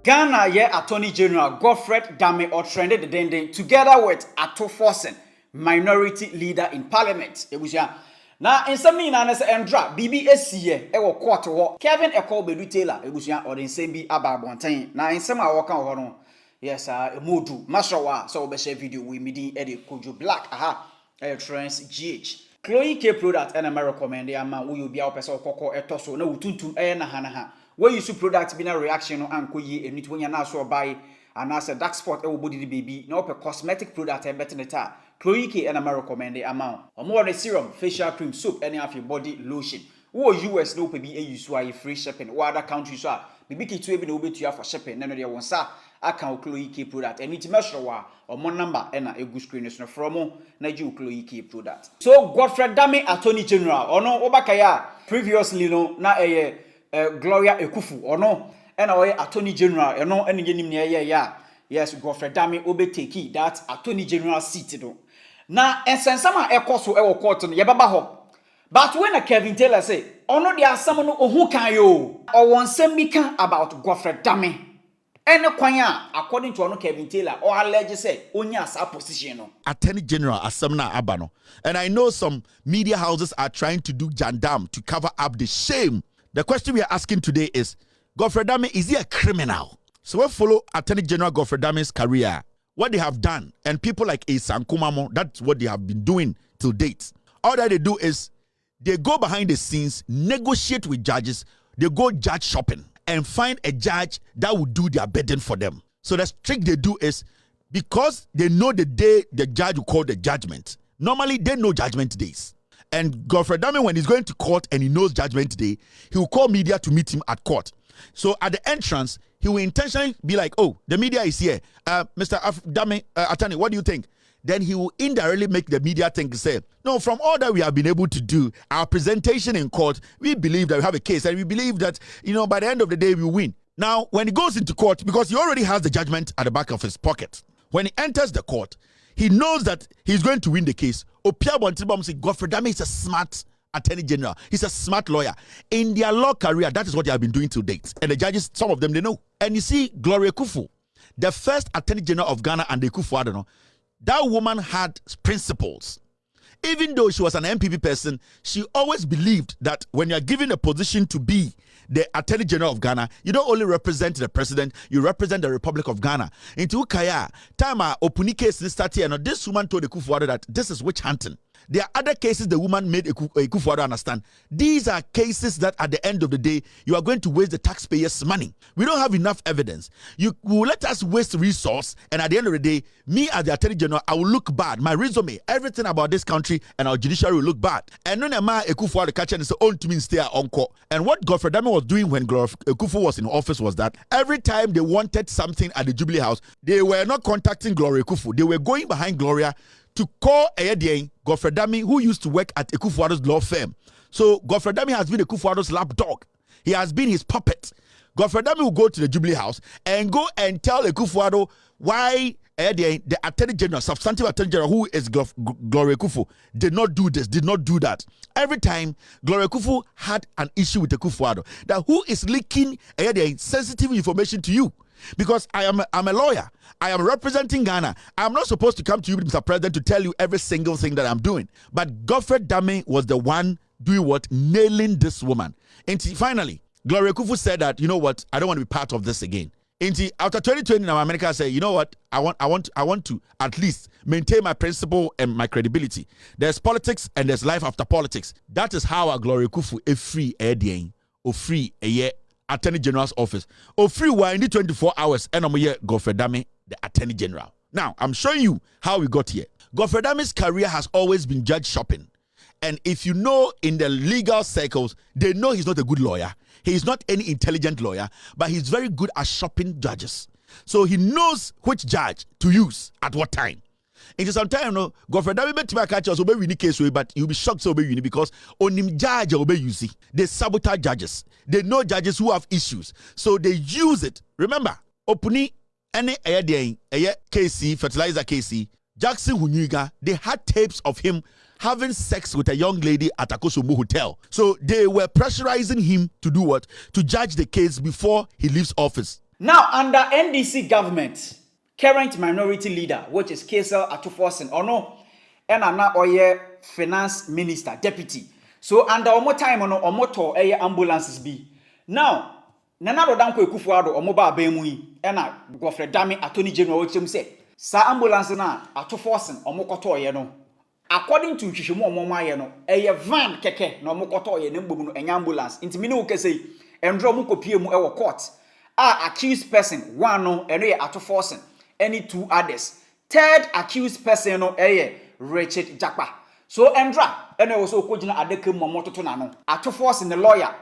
Ghana Attorney General Godfrey Dame or trended the dending together with Ato Forson, minority leader in parliament. Now, in some mean, Andra, BBSC, ewo quarter, Kevin Eko Bedu Taylor, or the same be about Bontain. Now, in some walk on, yes, Modu, Mashawa, so be share video with me, Eddie Kojo Black, trans GH. Chloe K product and I recommend the amount will be our person coco etoso, no tuntum, hanaha. Where you see product be a reaction on Ankoye and it when you now so buy and as a dark spot everybody the baby, no per cosmetic product and better than Chloe K and I recommend the amount. Or more the serum, facial cream, soap, any of your body lotion. Or US no be a use why free shipping, or other countries are. BBK to even obey to you for shipping, none of your one sir. Account Chloe K product and it's measure or more number and a good screen is no from Naju Chloe K product. So Godfrey Dame Attorney General or no Obakaya previously no na a Gloria Ekufu or no and our Attorney General and no any near yes Godfrey Dame obeteki that Attorney General seat do. Now and since some ekoso ewo court no yebaba ho. But when a Kevin Taylor say ono there someone who can yo or one semika about Godfrey Dame. And according to Kevin Taylor, or alleged say, onya sa position. Attorney General Asamna Abano. And I know some media houses are trying to do jandam to cover up the shame. The question we are asking today is, Godfrey Dame, is he a criminal? So we follow Attorney General Godfrey Dame's career, what they have done, and people like Isan Kumamo, that's what they have been doing till date. All that they do is, they go behind the scenes, negotiate with judges, they go judge shopping, and find a judge that will do their bidding for them. So the trick they do is, because they know the day the judge will call the judgment, normally they know judgment days. And Godfrey Dame, when he's going to court and he knows judgment day, he will call media to meet him at court. So at the entrance, he will intentionally be like, oh, the media is here. Mr. Dame, attorney, what do you think? Then he will indirectly make the media think, say, no, from all that we have been able to do, our presentation in court, we believe that we have a case and we believe that, by the end of the day, we win. Now, when he goes into court, because he already has the judgment at the back of his pocket, when he enters the court, he knows that he's going to win the case. Godfrey Dame is a smart attorney general. He's a smart lawyer. In their law career, that is what they have been doing to date. And the judges, some of them, they know. And you see, Gloria Kufu, the first attorney general of Ghana and the akufo-addo, that woman had principles. Even though she was an MPP person, she always believed that when you're given a position to be the Attorney General of Ghana, you don't only represent the president, you represent the Republic of Ghana. Into Ukaya, time Opuni case started, and this woman told Akufo-Addo that this is witch hunting. There are other cases the woman made Akufo-Addo understand. These are cases that at the end of the day, you are going to waste the taxpayers' money. We don't have enough evidence. You will let us waste resource, and at the end of the day, me as the Attorney General, I will look bad. My resume, everything about this country and our judiciary will look bad. And no ma Akufo-Addo catch and say, "On to me stay on court." And what Godfrey Dame was doing when Akufo was in office was that every time they wanted something at the Jubilee House, they were not contacting Gloria Akufo. They were going behind Gloria to call Godfrey Dame, who used to work at Akufo-Addo's law firm. So Godfrey Dame has been Akufo-Addo's lapdog. He has been his puppet. Godfrey Dame will go to the Jubilee House and go and tell Akufo-Addo why the Attorney General, substantive Attorney General, who is Gloria Akufo, did not do this, did not do that. Every time Gloria Akufo had an issue with Akufo-Addo, that who is leaking sensitive information to you? Because I'm a lawyer. I am representing Ghana. I'm not supposed to come to you, Mr. President, to tell you every single thing that I'm doing. But Godfrey Dame was the one doing what? Nailing this woman. And finally, Gloria Akufo said that, you know what? I don't want to be part of this again. And after 2020, now America said, you know what? I want to at least maintain my principle and my credibility. There's politics and there's life after politics. That is how Gloria Akufo is free or free a year. Attorney General's office. Free were in the 24 hours and I'm here Godfrey Dame, the Attorney General. Now, I'm showing you how we got here. Godfrey Dame's career has always been judge shopping. And if you know in the legal circles, they know he's not a good lawyer. He is not any intelligent lawyer, but he's very good at shopping judges. So he knows which judge to use at what time. Into sometimes no Godfrey Dame bet to catch us obey win case way, but you'll be shocked to obey win because only judge obey you see. They sabotage judges. They know judges who have issues. So they use it. Remember, Opuni any KC, fertilizer KC, Jackson Hunyuga, they had tapes of him having sex with a young lady at Akosombo Hotel. So they were pressurizing him to do what? To judge the case before he leaves office. Now, under NDC government, current minority leader, which is Ato Forson, or no, and na oye finance minister, deputy. So under omo time ono omoto ambulances be. Now, Nana Rodanko akufo-addo omoba abemui, ena Godfrey Dame Attorney General Exp0sé. Sa ambulance na Ato Forson omokoto ye no. According to Hwehwemu omomaye no, van keke na omokoto ye ne mbom no enya ambulance. Inti mini wo kese, endro mo kopie mu ewo court. Accused person one no eno ye Ato Forson, any two others. Third accused person no Richard Jakpa. So endra eno wo so okojina adeke mu mototo na no. Ato Forson the lawyer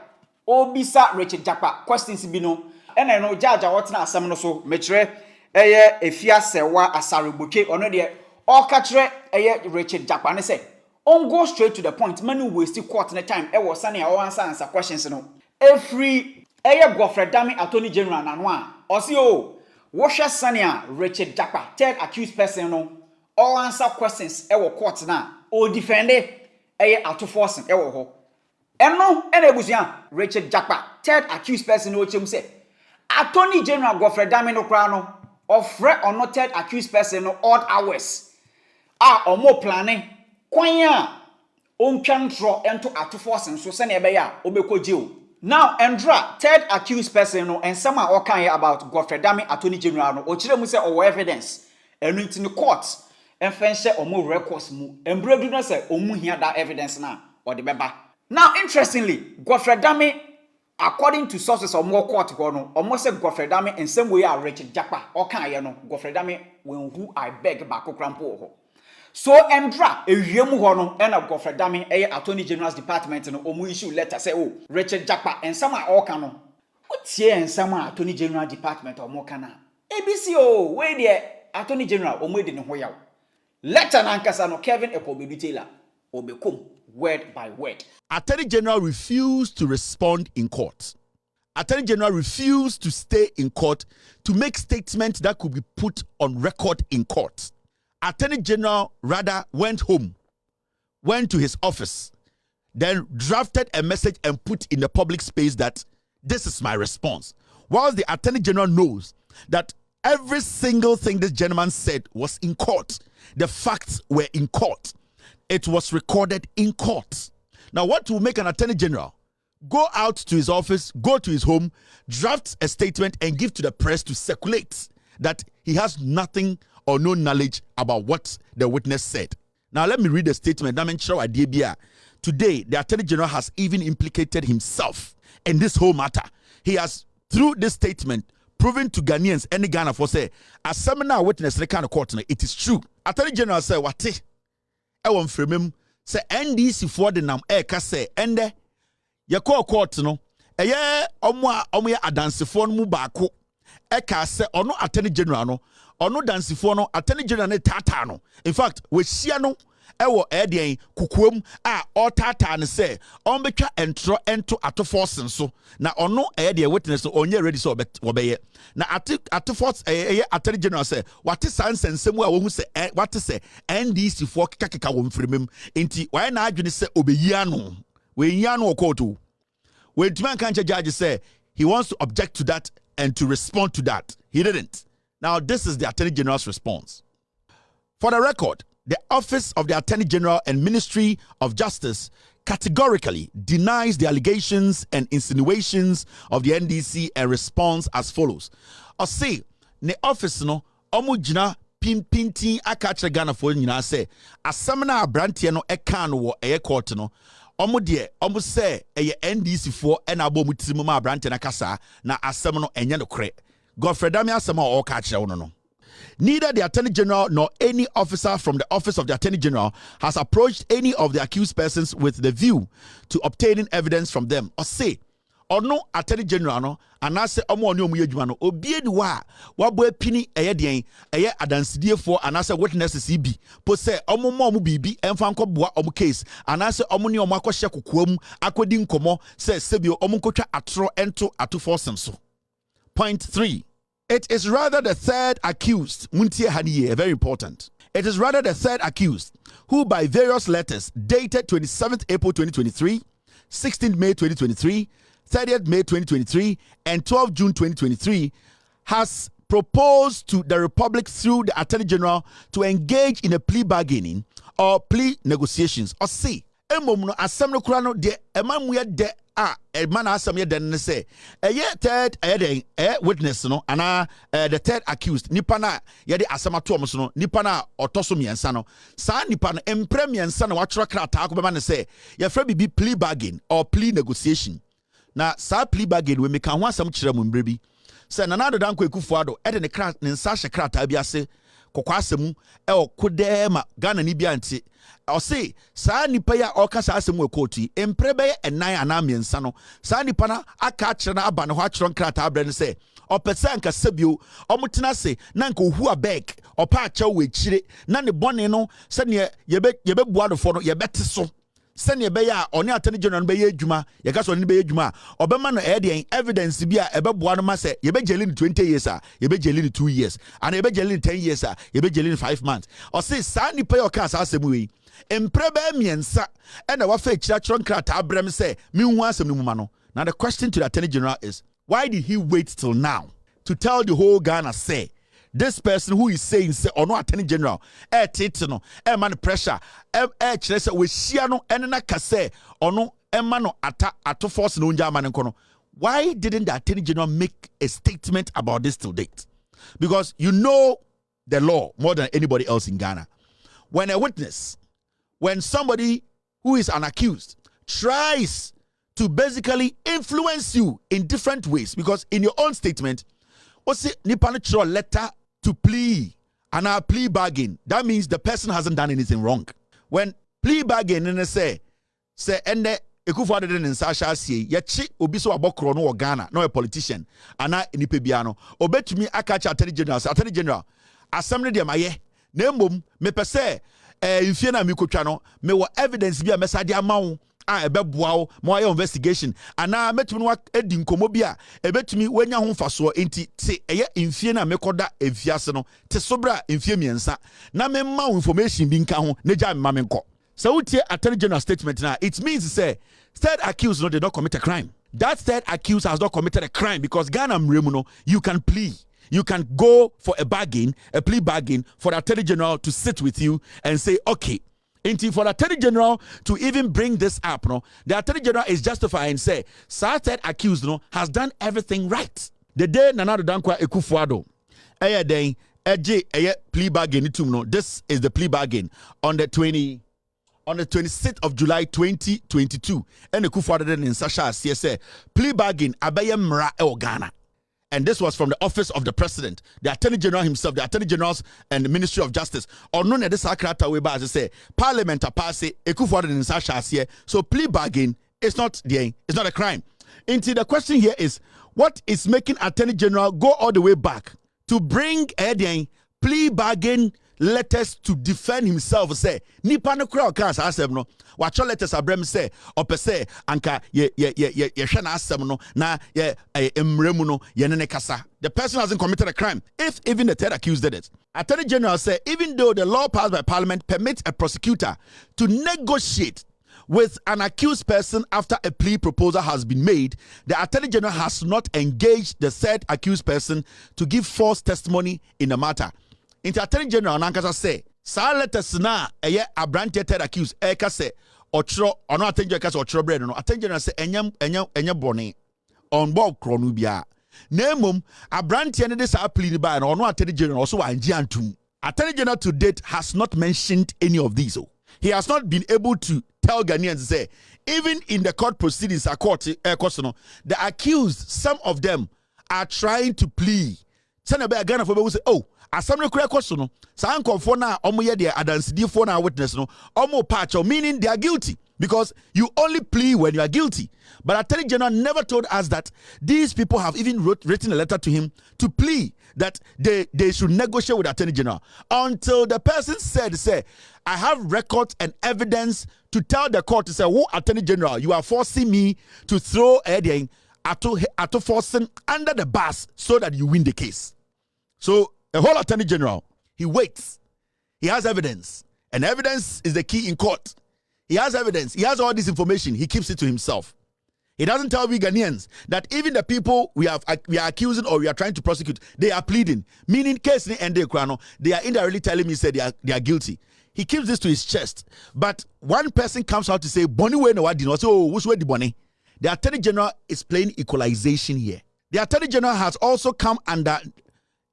Obisa Richard Jakpa questions bi no ena no judge a wotena asem no so mekire efiase wa asareboke ono de o ka kire Richard Jakpa ne say on go straight to the point many waste court na time e wo sane a wo answer questions no every Godfrey Dame Attorney General na no a o se o wo hwe sane a Richard Jakpa third accused person no all answer questions e wo court na o defend Ato Forson e wo ho. Eno ebusia Richard Jakpa third accused person no Exp0sé Attorney General Godfrey Dame no kra no ofre or not third accused person no odd hours omo planning kwan a ontwantro ento Ato Forson so se na ebe ya obekogye o. Now endra third accused person no ensam a okan about Godfrey Dame Attorney General no o kire mu se o evidence enu nti no court enfenhye omo records mu embredu no se omu hia da evidence na o de beba. Now, interestingly, Godfrey Dame, according to sources of more court, almost said Godfrey Dame in some way are Richard Jakpa, or can you know, Godfrey Dame, when who I beg back crampo. So, Endra, a yemu hono, and of Godfrey Dame, Attorney General's Department, and Omu issue letter say, oh, Richard Jakpa, and some are all canon. What's here and some Attorney General Department or more cana? ABCO, where the Attorney General, or made in Hoya. Letter Nankasano Kevin Ekobi Taylor, or become word by word. Attorney General refused to respond in court. Attorney General refused to stay in court to make statements that could be put on record in court. Attorney General rather went home, went to his office, then drafted a message and put in the public space that this is my response. Whilst the Attorney General knows that every single thing this gentleman said was in court. The facts were in court. It was recorded in court. Now, what will make an Attorney General go out to his office, go to his home, draft a statement and give to the press to circulate that he has nothing or no knowledge about what the witness said? Now, let me read the statement. Today, the Attorney General has even implicated himself in this whole matter. He has, through this statement, proven to Ghanaians, any Ghana for say, as seminar witness, the kind of court, it is true. Attorney General said, what? I want from him. Say NDC for the nam say ende ye call court no eye omo adansefo no mu baako ka say ono Attorney General no ono dansefo no Attorney General ne tata no. In fact we hia no ewo den kukuom a o tata ne say on betwa entro ento Ato Forson so na ono den witness so onye ready so obeye na Ato Forson Attorney General say what is sansensem a wo hu say what say NDC for kaka wo mfrimem enti why na adwene say obeyi ano we yi ano okoto when man kan judge say he wants to object to that and to respond to that. He didn't. Now this is the Attorney General's response. For the record, the Office of the Attorney General and Ministry of Justice categorically denies the allegations and insinuations of the NDC and responds as follows. I say, the office no omujina pimpinti akache Ghana for nyina say asamna abrantie no eka no wo eye court no omu say eye NDC for and abomu timu ma abrantie na kasa na asem no enye no kre. Godfrey Dame asema o ka kire wono no. Neither the Attorney General nor any officer from the Office of the Attorney General has approached any of the accused persons with the view to obtaining evidence from them. Or say, or no Attorney General no, and I say, omo yedwuma no, obie ni wa boy pini den adansidie for and I say witnesses be. Po say omo mo bibi emfa nkoboa omo case and I say omo ni omo akɔhye kokoam akodi nkomo say sebio omo nkotwa atro ento Ato Forson so. Point 3. It is rather the third accused, Muntie Haniye, very important. It is rather the third accused, who by various letters dated 27th April 2023, 16th May 2023, 30th May 2023, and 12th June 2023, has proposed to the Republic through the Attorney General to engage in a plea bargaining or plea negotiations. Or see, Emomuno Assembly Kurano de Emamuya de man asam ye den say third witness no ana the third accused nipa na ye de asama to omo no nipa na otoso miensa no sa nipa no empre miensa na watchra krata ko be man say ye fra bibi plea bargain or plea negotiation na sa plea bargain we meka ho asam kire mu mbre bi say nana do danko akufo-addo e de ne nsa hye krata bi ase kokwa asemu e okodema Ghana ni bia nti o say sa nipa ya o ka sa asemu e court empre be enan ana miensa no sa nipa na aka kire na aba ne ho akiro krata abre ne say o pese anka sebio o mutena se na nka ohu abeg o pa acha we kire na ne bone no se ne yebe buadofo no yebe teso sene be ya oni Attorney General be ye adwuma ye ka so ni be ye adwuma obema no e evidence bi a ebe boa no ma se ye be jeli ni 20 years a ye be jeli ni 2 years and ye be jeli ni 10 years a ye be jeli ni 5 months o say sa ni pay o ka sa asem we empre be miensa e na wa fa kira kron krata abrem se mi hu asem ni mu ma no. Now the question to the Attorney General is, why did he wait till now to tell the whole Ghana say this person who is saying say or no Attorney General no man pressure kire say we shia no enna ka say or no emma no Ato Forson no nja man nko? Why didn't the Attorney General make a statement about this till date? Because you know the law more than anybody else in Ghana. When a witness, when somebody who is an accused tries to basically influence you in different ways, because in your own statement Osi nipa no chiro letter to plea and a plea bargain. That means the person hasn't done anything wrong. When plea bargain and say ende akufo-addo den nsa sha asie ye chi obi so abokro no Ghana no a politician ana nipa bia no obetumi aka cha Attorney General assembly de maye na emom me pese infie na mi kotwa no me wo evidence bia mesade amawo ebeboa mo ya investigation ana metumi no edi nkomo bi a ebetumi wanya ho faso enti te eye infie na mekoda efiase no te sobra infie miensa na me ma information bi nka ho na ja me ma me nko. So utie Attorney General statement now, it means to say third accused no did not commit a crime. That third accused has not committed a crime because Ghana mremuno you can plea. You can go for a bargain, a plea bargain for the Attorney General to sit with you and say, okay. Until for the Attorney General to even bring this up, no, the Attorney General is justifying say, third accused no has done everything right. The day Nana Dankwa Akufo-Addo, plea bargain no. This is the plea bargain on the 26th of July 2022. And Akufo-Addo then in Sasha CSA plea bargain abaye mra e Ghana. And this was from the office of the president, the Attorney General himself, the Attorney Generals and the Ministry of Justice. Or none of this akrata we ba say Parliament a pass Akufo-Addo in Sasha CSA. So plea bargain is not a crime. Into the question here is, what is making Attorney General go all the way back to bring a plea bargain letters to defend himself? Say nipa no kra ka asem no wacho letters abrem say opese anka ye hwe na asem no na ye emremu no ye ne kasa. The person hasn't committed a crime if even the third accused did it. Attorney General said even though the law passed by Parliament permits a prosecutor to negotiate with an accused person after a plea proposal has been made, the Attorney General has not engaged the third accused person to give false testimony in the matter. Into Attorney General Nankasa say, sa letters na eye abrante third accused eka say ochro ono Attorney General say ochro bread no. Attorney General say enye bone on board kronu bia. Na emom abrante ne dey sa plea by no ono Attorney General also anji antum. Attorney General to date has not mentioned any of these. He has not been able to tell Ghanaians say even in the court proceedings the accused, some of them are trying to plea. Senabe Ghana for people say, oh, assembly kura question no san konfo na omo ye de adansidi na witness no omo patch, meaning they are guilty because you only plea when you are guilty. But Attorney General never told us that these people have even written a letter to him to plea that they should negotiate with Attorney General until the person said, say, I have records and evidence to tell the court to say, who Attorney General, you are forcing me to throw Ato Forson under the bus so that you win the case. So the whole Attorney General, he waits. He has evidence. And evidence is the key in court. He has evidence. He has all this information. He keeps it to himself. He doesn't tell we Ghanaians that even the people we are accusing or we are trying to prosecute, they are pleading. Meaning, case ni ende krano, they are indirectly telling me say they are guilty. He keeps this to his chest. But one person comes out to say, Bonnie way no what did oh, who's where the Bonnie? The Attorney General is playing equalization here. The Attorney General has also come under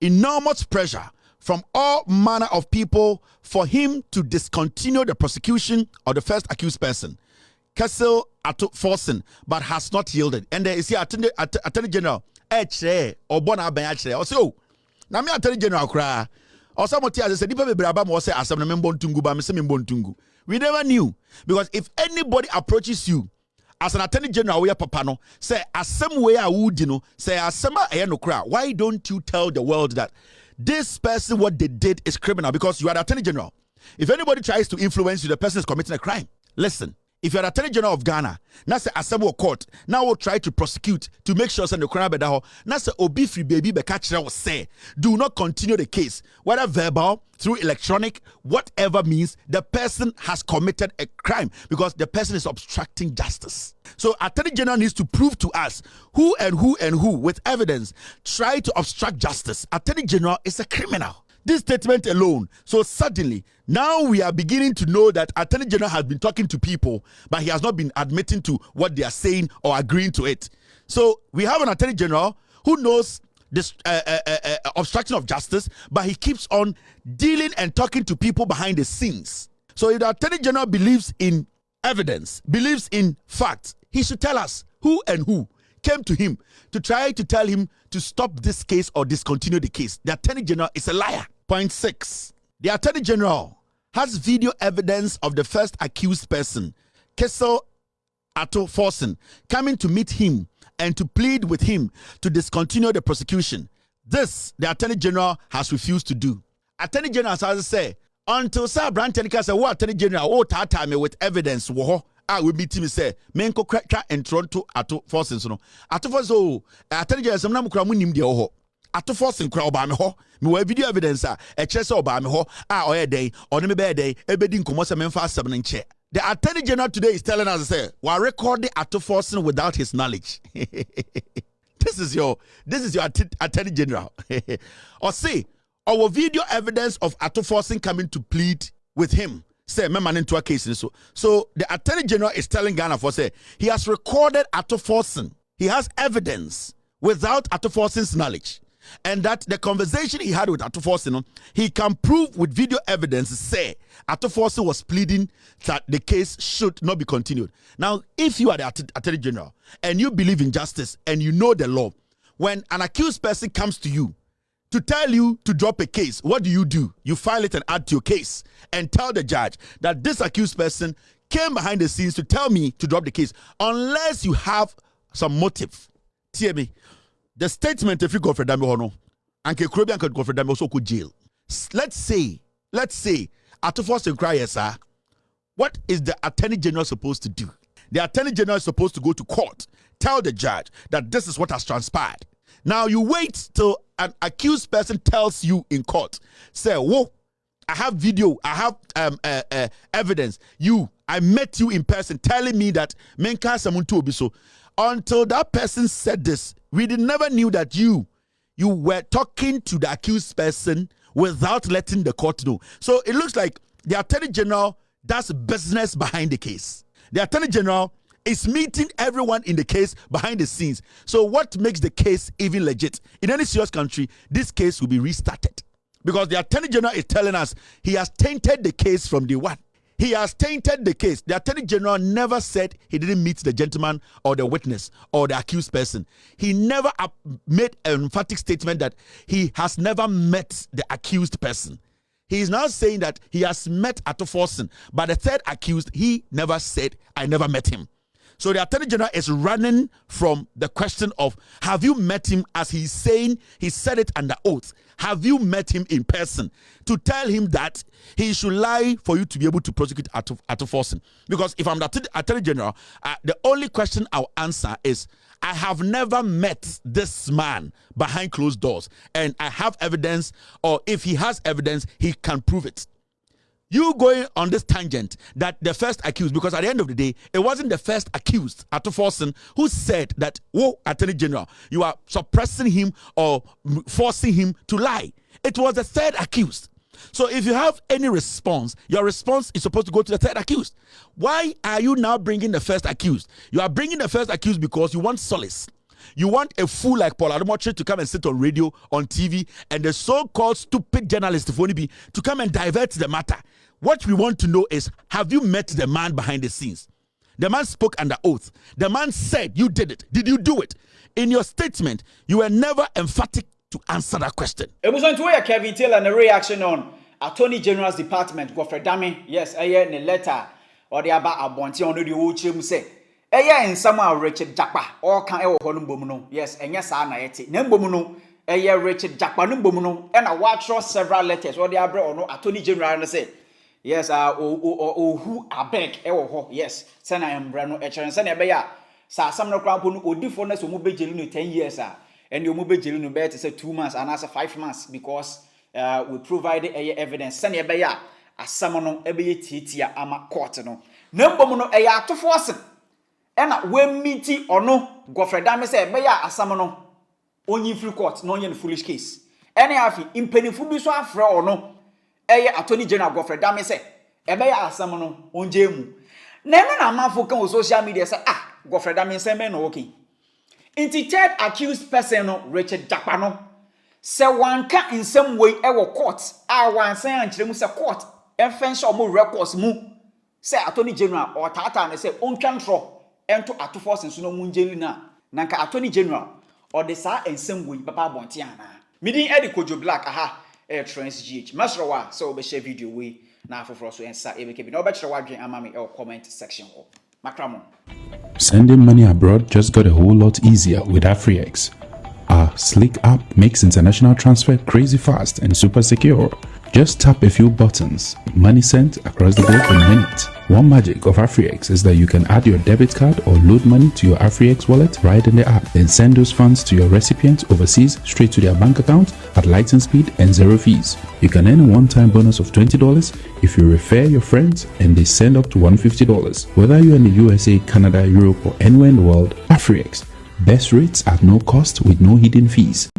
enormous pressure from all manner of people for him to discontinue the prosecution of the first accused person, Ato Forson, but has not yielded. And there is the Attorney General, or Bona Ben or so. Now, me Attorney General cry. Or some as said, we never knew. Because if anybody approaches you as an Attorney General, we are papano, say, as some way I would, say, as some no cry. Why don't you tell the world that this person, what they did is criminal? Because you are the Attorney General. If anybody tries to influence you, the person is committing a crime. Listen. If you're the Attorney General of Ghana, now say Assembly court, now we'll try to prosecute to make sure that the crime bedaho. Now say obi free baby bekachira will say, do not continue the case, whether verbal, through electronic, whatever means, the person has committed a crime because the person is obstructing justice. So Attorney General needs to prove to us who with evidence try to obstruct justice. Attorney General is a criminal. This statement alone, so suddenly, now we are beginning to know that Attorney General has been talking to people, but he has not been admitting to what they are saying or agreeing to it. So we have an Attorney General who knows this obstruction of justice, but he keeps on dealing and talking to people behind the scenes. So if the Attorney General believes in evidence, believes in facts, he should tell us who came to him to try to tell him to stop this case or discontinue the case. The Attorney General is a liar. Point 6. The Attorney General has video evidence of the first accused person, Ato Forson, coming to meet him and to plead with him to discontinue the prosecution. This, the Attorney General has refused to do. Attorney General has said, until Sir Brantenica said, what Attorney General, tata me with evidence, we meet him say, menko kra and Toronto Ato Forson. So, Ato Forson, Attorney General, some namukra munim de oho. Ato Forson kra oba me ho. Me we video evidence chese oba me ho. Oye day, or me be day, ebedi nkomo se memfa asem nche. The Attorney General today is telling us, say, we record the Ato Forson without his knowledge. This is your Attorney General. Or say, our video evidence of Ato Forson coming to plead with him. Say, man into a case. So the Attorney General is telling Ghana for say he has recorded Ato Forson. He has evidence without Ato Forson's knowledge. And that the conversation he had with Ato Forson, he can prove with video evidence, say Ato Forson was pleading that the case should not be continued. Now, if you are the Attorney General and you believe in justice and you know the law, when an accused person comes to you to tell you to drop a case, what do? You file it and add to your case and tell the judge that this accused person came behind the scenes to tell me to drop the case, unless you have some motive. Hear me. The statement if you go for Dami Hono, and Caribbean could go for Dami also could jail. Let's say, Ato Forson cry, sir. What is the Attorney General supposed to do? The Attorney General is supposed to go to court, tell the judge that this is what has transpired. Now you wait till an accused person tells you in court, say, whoa, I have video, I have evidence. I met you in person telling me that menka samuntu obiso. Until that person said this, we never knew that you were talking to the accused person without letting the court know. So it looks like the Attorney General does business behind the case. The Attorney General is meeting everyone in the case behind the scenes. So what makes the case even legit? In any serious country, this case will be restarted. Because the Attorney General is telling us he has tainted the case from day one. He has tainted the case. The Attorney General never said he didn't meet the gentleman or the witness or the accused person. He never made an emphatic statement that he has never met the accused person. He is now saying that he has met Ato Forson, but the third accused, he never said, I never met him. So the Attorney General is running from the question of, have you met him? As he's saying, he said it under oath. Have you met him in person? To tell him that he should lie for you to be able to prosecute Ato Forson. Because if I'm the Attorney General, the only question I'll answer is, I have never met this man behind closed doors. And I have evidence, or if he has evidence, he can prove it. you going on this tangent that the first accused, because at the end of the day, it wasn't the first accused, Ato Forson, who said that, whoa, Attorney General, you are suppressing him or forcing him to lie. It was the third accused. So if you have any response, your response is supposed to go to the third accused. Why are you now bringing the first accused? You are bringing the first accused because you want solace. You want a fool like Paul Ademoche to come and sit on radio, on TV, and the so-called stupid journalist to come and divert the matter. What we want to know is, have you met the man behind the scenes? The man spoke under oath. The man said you did it. Did you do it? In your statement, you were never emphatic to answer that question. It was on to where Kevin Taylor and the reaction on Attorney General's Department, Godfred Dame, yes, in a letter, or the about a bounty on the Uchim say. In somehow Richard Japa, or can ever Honumbomuno, yes, and yes, I eti, Nembomuno, Richard Japa Numbomuno, and I watch several letters, or the Abra or no Attorney General and say, yes, who I beg, yes, Sana and Brano Etcher and Sana Beya, Sa some no crown or difference will move 10 years, and you move Jelunu bet to say 2 months and answer 5 months because we provided evidence. Sana Beya, a samono, ebe titia ama court no. Nembomuno, Ato Forson. And when meeting or no, Godfred Dame said, Beya Asamono, only free court, no yen foolish case. Any of you, impending Fubiso Afra or no, Attorney General Godfred Dame said, Beya Asamono, on Jemu. Never a man for come social media say, Godfred Dame say, men okay. In the third accused person, Richard Japano, say one can in some way ever court, one say and Chilemusa court, and fence or more records mu, say Attorney General or Tata and say, on control. Ento Ato Forson so no munjeli na nanka Attorney General or the sa ensem we papa bonti ana midin Eddie Kojo Black aha trans GH masrawa so be share video we na afoforo so ensa ebeke bi na obekere wadwen ama me comment section ho makramo. Sending money abroad just got a whole lot easier with AfriEx. Our slick app makes international transfer crazy fast and super secure. Just tap a few buttons, money sent across the globe in minutes. One magic of AfriEx is that you can add your debit card or load money to your AfriEx wallet right in the app, then send those funds to your recipient overseas straight to their bank account at lightning speed and zero fees. You can earn a one-time bonus of $20 if you refer your friends and they send up to $150. Whether you're in the USA, Canada, Europe or anywhere in the world, AfriEx. Best rates at no cost with no hidden fees.